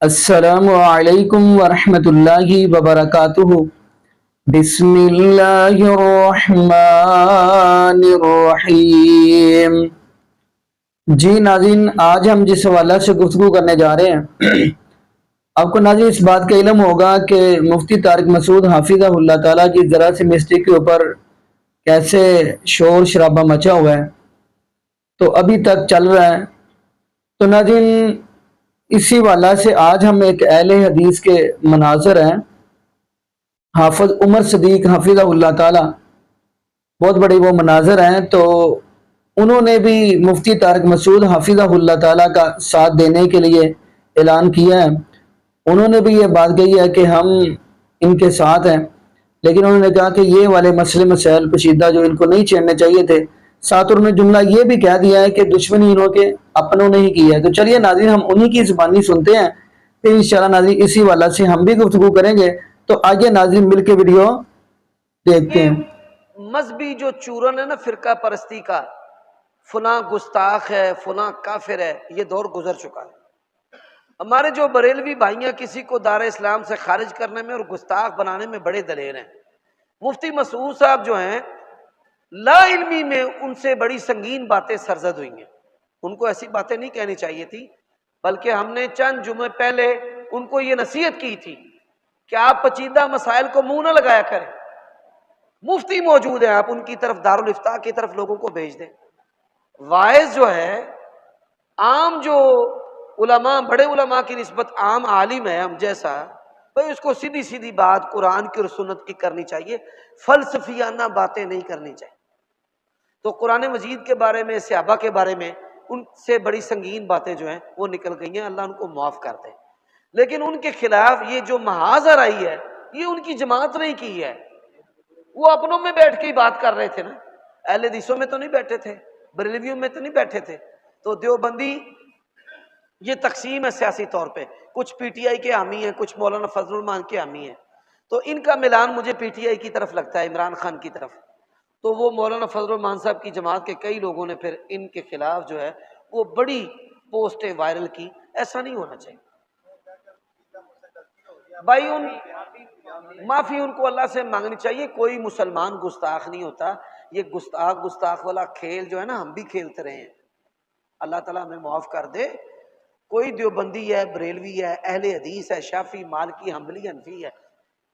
السلام علیکم ورحمۃ اللہ وبرکاتہ۔ بسم اللہ الرحمن الرحیم۔ جی ناظرین، آج ہم جس حوالہ سے گفتگو کرنے جا رہے ہیں، آپ کو ناظرین اس بات کا علم ہوگا کہ مفتی طارق مسعود حافظہ اللہ تعالیٰ کی ذرا سی مسٹیک کے اوپر کیسے شور شرابہ مچا ہوا ہے، تو ابھی تک چل رہا ہے۔ تو ناظرین اسی والا سے آج ہم ایک اہل حدیث کے مناظر ہیں، حافظ عمر صدیق حافظہ اللہ تعالی، بہت بڑے وہ مناظر ہیں، تو انہوں نے بھی مفتی طارق مسعود حافظہ اللہ تعالی کا ساتھ دینے کے لیے اعلان کیا ہے۔ انہوں نے بھی یہ بات کہی ہے کہ ہم ان کے ساتھ ہیں، لیکن انہوں نے کہا کہ یہ والے مسئلے مسائل پوشیدہ جو ان کو نہیں چھیڑنے چاہیے تھے، ساتھ انہوں نے جملہ یہ بھی کہہ دیا ہے کہ دشمنی انہوں کے اپنوں نے ہی کی ہے۔ تو چلیے ناظرین ہم انہی کی زبانی سنتے ہیں، پھر انشاءاللہ ناظرین اسی والا سے ہم بھی گفتگو کریں گے۔ تو آئیے ناظرین مل کے ویڈیو دیکھتے ہیں۔ مذہبی جو چورن ہے نا، فرقہ پرستی کا، فلاں گستاخ ہے، فلاں کافر ہے، یہ دور گزر چکا ہے۔ ہمارے جو بریلوی بھائیاں کسی کو دار اسلام سے خارج کرنے میں اور گستاخ بنانے میں بڑے دلیر ہیں۔ مفتی مسعود صاحب جو ہیں، لا علمی میں ان سے بڑی سنگین باتیں سرزد ہوئی ہیں۔ ان کو ایسی باتیں نہیں کہنی چاہیے تھی، بلکہ ہم نے چند جمعے پہلے ان کو یہ نصیحت کی تھی کہ آپ پیچیدہ مسائل کو منہ نہ لگایا کریں۔ مفتی موجود ہیں، آپ ان کی طرف دارالافتاء کی طرف لوگوں کو بھیج دیں۔ واعظ جو ہے، عام جو علماء، بڑے علماء کی نسبت عام عالم ہے ہم جیسا، بھئی اس کو سیدھی سیدھی بات قرآن کی اور سنت کی کرنی چاہیے، فلسفیانہ باتیں نہیں کرنی چاہیے۔ تو قرآن مجید کے بارے میں، صحابہ کے بارے میں ان سے بڑی سنگین باتیں جو ہیں وہ نکل گئی ہیں، اللہ ان کو معاف کر دے۔ لیکن ان کے خلاف یہ جو محاذر آئی ہے، یہ ان کی جماعت نہیں کی ہے، وہ اپنوں میں بیٹھ کے ہی بات کر رہے تھے نا، اہل حدیثوں میں تو نہیں بیٹھے تھے، بریلویوں میں تو نہیں بیٹھے تھے۔ تو دیوبندی یہ تقسیم ہے سیاسی طور پہ، کچھ پی ٹی آئی کے حامی ہیں، کچھ مولانا فضل الرحمان کے حامی ہیں۔ تو ان کا ملان مجھے پی ٹی آئی کی طرف لگتا ہے، عمران خان کی طرف۔ تو وہ مولانا فضل الرحمان صاحب کی جماعت کے کئی لوگوں نے پھر ان کے خلاف جو ہے وہ بڑی پوسٹیں وائرل کی۔ ایسا نہیں ہونا چاہیے بھائی، ان معافی ان کو اللہ سے مانگنی چاہیے۔ کوئی مسلمان گستاخ نہیں ہوتا، یہ گستاخ والا کھیل جو ہے نا، ہم بھی کھیلتے رہے ہیں، اللہ تعالیٰ ہمیں معاف کر دے۔ کوئی دیوبندی ہے، بریلوی ہے، اہل حدیث ہے، شافعی، مالکی، حنبلی، حنفی ہے،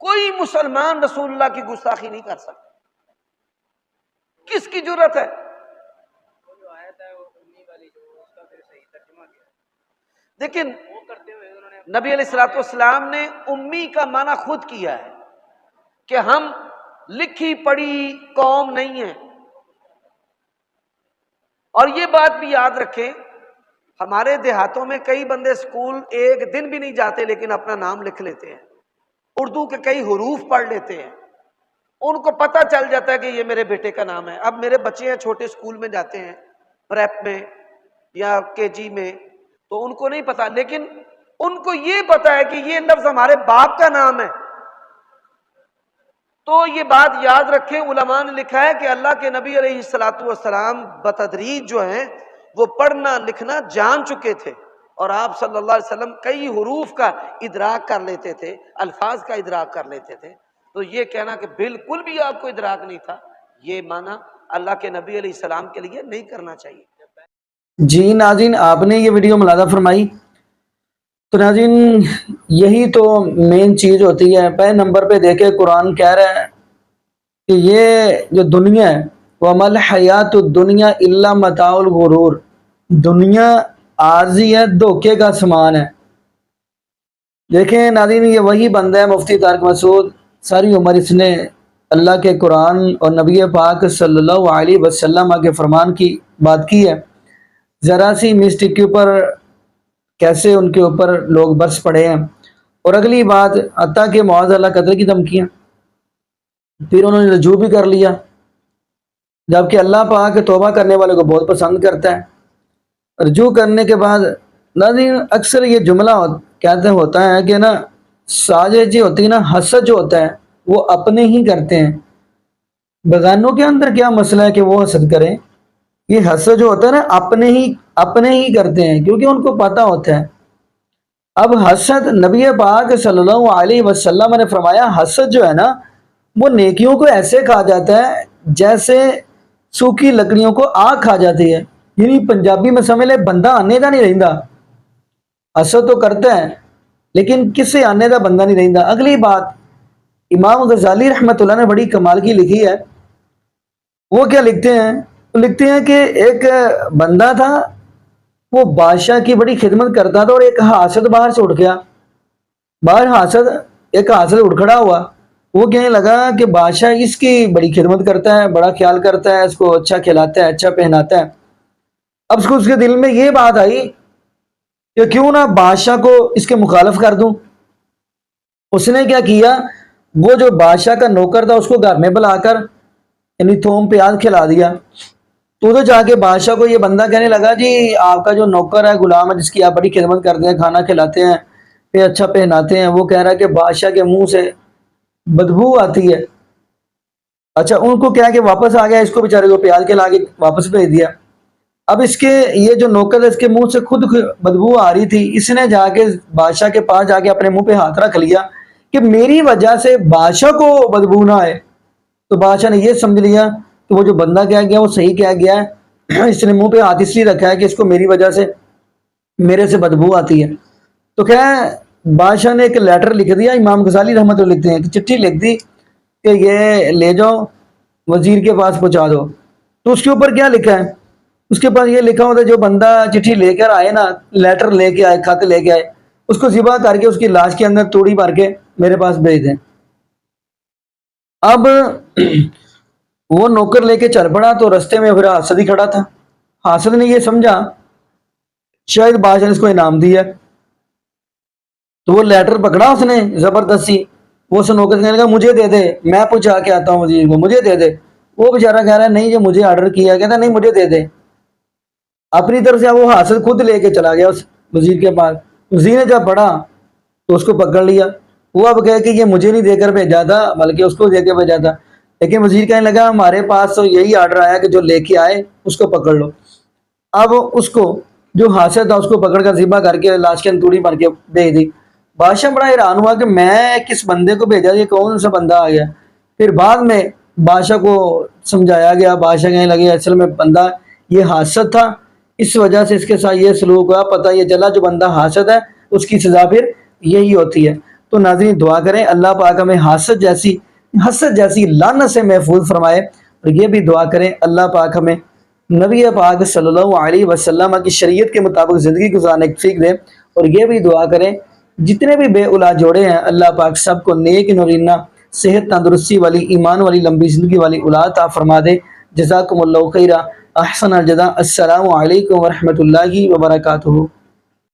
کوئی مسلمان رسول اللہ کی گستاخی نہیں کر سکتا۔ کس کی جرت ہے؟ لیکن نبی علیہ السلام نے امی کا معنی خود کیا ہے کہ ہم لکھی پڑھی قوم نہیں ہیں۔ اور یہ بات بھی یاد رکھیں، ہمارے دیہاتوں میں کئی بندے اسکول ایک دن بھی نہیں جاتے، لیکن اپنا نام لکھ لیتے ہیں، اردو کے کئی حروف پڑھ لیتے ہیں، ان کو پتہ چل جاتا ہے کہ یہ میرے بیٹے کا نام ہے۔ اب میرے بچے ہیں، چھوٹے اسکول میں جاتے ہیں، پریپ میں یا کے جی میں، تو ان کو نہیں پتا، لیکن ان کو یہ پتا ہے کہ یہ لفظ ہمارے باپ کا نام ہے۔ تو یہ بات یاد رکھیں، علماء نے لکھا ہے کہ اللہ کے نبی علیہ السلام بتدریج جو ہیں وہ پڑھنا لکھنا جان چکے تھے، اور آپ صلی اللہ علیہ وسلم کئی حروف کا ادراک کر لیتے تھے، الفاظ کا ادراک کر لیتے تھے۔ تو یہ کہنا کہ بالکل بھی آپ کو ادراک نہیں تھا، یہ معنی اللہ کے نبی علیہ السلام کے لیے نہیں کرنا چاہیے۔ جی ناظرین، آپ نے یہ ویڈیو ملاحظہ فرمائی۔ تو ناظرین یہی تو مین چیز ہوتی ہے۔ پہلے نمبر پہ دیکھے قرآن کہہ رہا ہے کہ یہ جو دنیا ہے، وَمَا الْحَيَاةُ الدُّنْيَا إِلَّا مَتَاعُ الْغُرُورِ، دنیا عارضی ہے، دھوکے کا سامان ہے۔ دیکھیں ناظرین، یہ وہی بندہ ہے مفتی طارق مسعود، ساری عمر اس نے اللہ کے قرآن اور نبی پاک صلی اللہ علیہ وسلم کے فرمان کی بات کی ہے، ذرا سی مسٹیک کے اوپر کیسے ان کے اوپر لوگ برس پڑے ہیں۔ اور اگلی بات، حتیٰ کہ معاذ اللہ قتل کی دھمکیاں، پھر انہوں نے رجوع بھی کر لیا، جبکہ اللہ پاک توبہ کرنے والے کو بہت پسند کرتا ہے۔ رجوع کرنے کے بعد ناظرین اکثر یہ جملہ کہتے ہوتا ہے کہ نا، سازش جو ہوتی ہے نا، حسد جو ہوتا ہے وہ اپنے ہی کرتے ہیں، بیگانوں کے اندر کیا مسئلہ ہے کہ وہ حسد کریں؟ یہ حسد جو ہوتا ہے نا، اپنے ہی کرتے ہیں، کیونکہ ان کو پتہ ہوتا ہے اب حسد نبی پاک صلی اللہ علیہ وسلم نے فرمایا حسد جو ہے نا وہ نیکیوں کو ایسے کھا جاتا ہے جیسے سوکھی لکڑیوں کو آگ کھا جاتی ہے. یعنی پنجابی میں سمجھ لے بندہ آنے کا نہیں رہندا. حسد تو کرتا ہے لیکن کس سے آنے کا بندہ نہیں رہندا. اگلی بات امام غزالی رحمۃ اللہ نے بڑی کمال کی لکھی ہے. وہ کیا لکھتے ہیں؟ لکھتے ہیں کہ ایک بندہ تھا وہ بادشاہ کی بڑی خدمت کرتا تھا اور ایک حاسد باہر سے اٹھ گیا. باہر ایک حاسد اٹھ کھڑا ہوا. وہ کہنے لگا کہ بادشاہ اس کی بڑی خدمت کرتا ہے, بڑا خیال کرتا ہے, اس کو اچھا کھلاتا ہے, اچھا پہناتا ہے. اب اس کے دل میں یہ بات آئی کہ کیوں نہ بادشاہ کو اس کے مخالف کر دوں. اس نے کیا کیا, وہ جو بادشاہ کا نوکر تھا اس کو گھر میں بلا کر یعنی تھوم پیاز کھلا دیا. تو جا کے بادشاہ کو یہ بندہ کہنے لگا جی آپ کا جو نوکر ہے غلام ہے جس کی آپ بڑی خدمت کرتے ہیں, کھانا کھلاتے ہیں, پھر اچھا پہناتے ہیں, وہ کہہ رہا ہے کہ بادشاہ کے منہ سے بدبو آتی ہے. اچھا ان کو کیا کہ واپس آ گیا, اس کو بیچارے کو پیاز کھلا کے واپس بھیج دیا. اب اس کے یہ جو نوکر ہے اس کے منہ سے خود بدبو آ رہی تھی. اس نے جا کے بادشاہ کے پاس جا کے اپنے منہ پہ ہاتھ رکھ لیا کہ میری وجہ سے بادشاہ کو بدبو نہ آئے. تو بادشاہ نے یہ سمجھ لیا کہ وہ جو بندہ کہہ گیا وہ صحیح کہہ گیا ہے, اس نے منہ پہ ہاتھ اس لیے رکھا ہے کہ اس کو میری وجہ سے میرے سے بدبو آتی ہے. تو کیا بادشاہ نے ایک لیٹر لکھ دیا. امام غزالی رحمۃ اللہ لکھتے ہیں کہ چٹھی لکھ دی کہ یہ لے جاؤ وزیر کے پاس پہنچا دو. تو اس کے اوپر کیا لکھا ہے؟ اس کے پاس یہ لکھا ہوتا ہے جو بندہ چٹھی لے کر آئے نا, لیٹر لے کے آئے, خط لے کے آئے, اس کو ذبح کر کے اس کی لاش کے اندر توڑی بھر کے میرے پاس بھیج دیں. اب وہ نوکر لے کے چل پڑا تو رستے میں پھر حاسد ہی کھڑا تھا. حاسد نے یہ سمجھا شاید بادشاہ نے اس کو انعام دیا, تو وہ لیٹر پکڑا اس نے زبردستی. وہ اس نوکر سے کہنے لگا مجھے دے دے, میں پہنچا کے آتا ہوں وزیر کو, مجھے دے دے. وہ بیچارہ کہہ رہا ہے نہیں جو مجھے آرڈر کیا, کہتا نہیں مجھے دے دے. اپنی طرف سے وہ حاسد خود لے کے چلا گیا اس وزیر کے پاس. وزیر نے جب پڑھا تو اس کو پکڑ لیا. وہ اب کہے کہ یہ مجھے نہیں دے کر بھیجا تھا بلکہ اس کو دے کے بھیجا تھا. لیکن وزیر کہنے لگا ہمارے پاس تو یہی آرڈر آیا کہ جو لے کے آئے اس کو پکڑ لو. اب اس کو جو حاسد تھا اس کو پکڑ کر ذبح کر کے لاش کے اندوڑی بھر کے بھیج دی. بادشاہ بڑا حیران ہوا کہ میں کس بندے کو بھیجا, یہ کون سا بندہ آ گیا. پھر بعد میں بادشاہ کو سمجھایا گیا. بادشاہ کہنے لگے اصل میں بندہ یہ حاسد تھا, اس وجہ سے اس کے ساتھ یہ سلوک ہوا. پتہ یہ چلا جو بندہ حاسد ہے اس کی سزا پھر یہی ہوتی ہے. تو ناظرین دعا کریں اللہ پاک ہمیں حسد جیسی لعنت سے محفوظ فرمائے, اور یہ بھی دعا کریں اللہ پاک ہمیں نبی پاک صلی اللہ علیہ وسلم کی شریعت کے مطابق زندگی گزارنے کی توفیق دے. اور یہ بھی دعا کریں جتنے بھی بے اولاد جوڑے ہیں اللہ پاک سب کو نیک نورینہ صحت تندرستی والی ایمان والی لمبی زندگی والی اولاد عطا فرما دے. جزاکم اللہ خیرہ, احسن الجزاء. السلام علیکم ورحمۃ اللہ وبرکاتہ.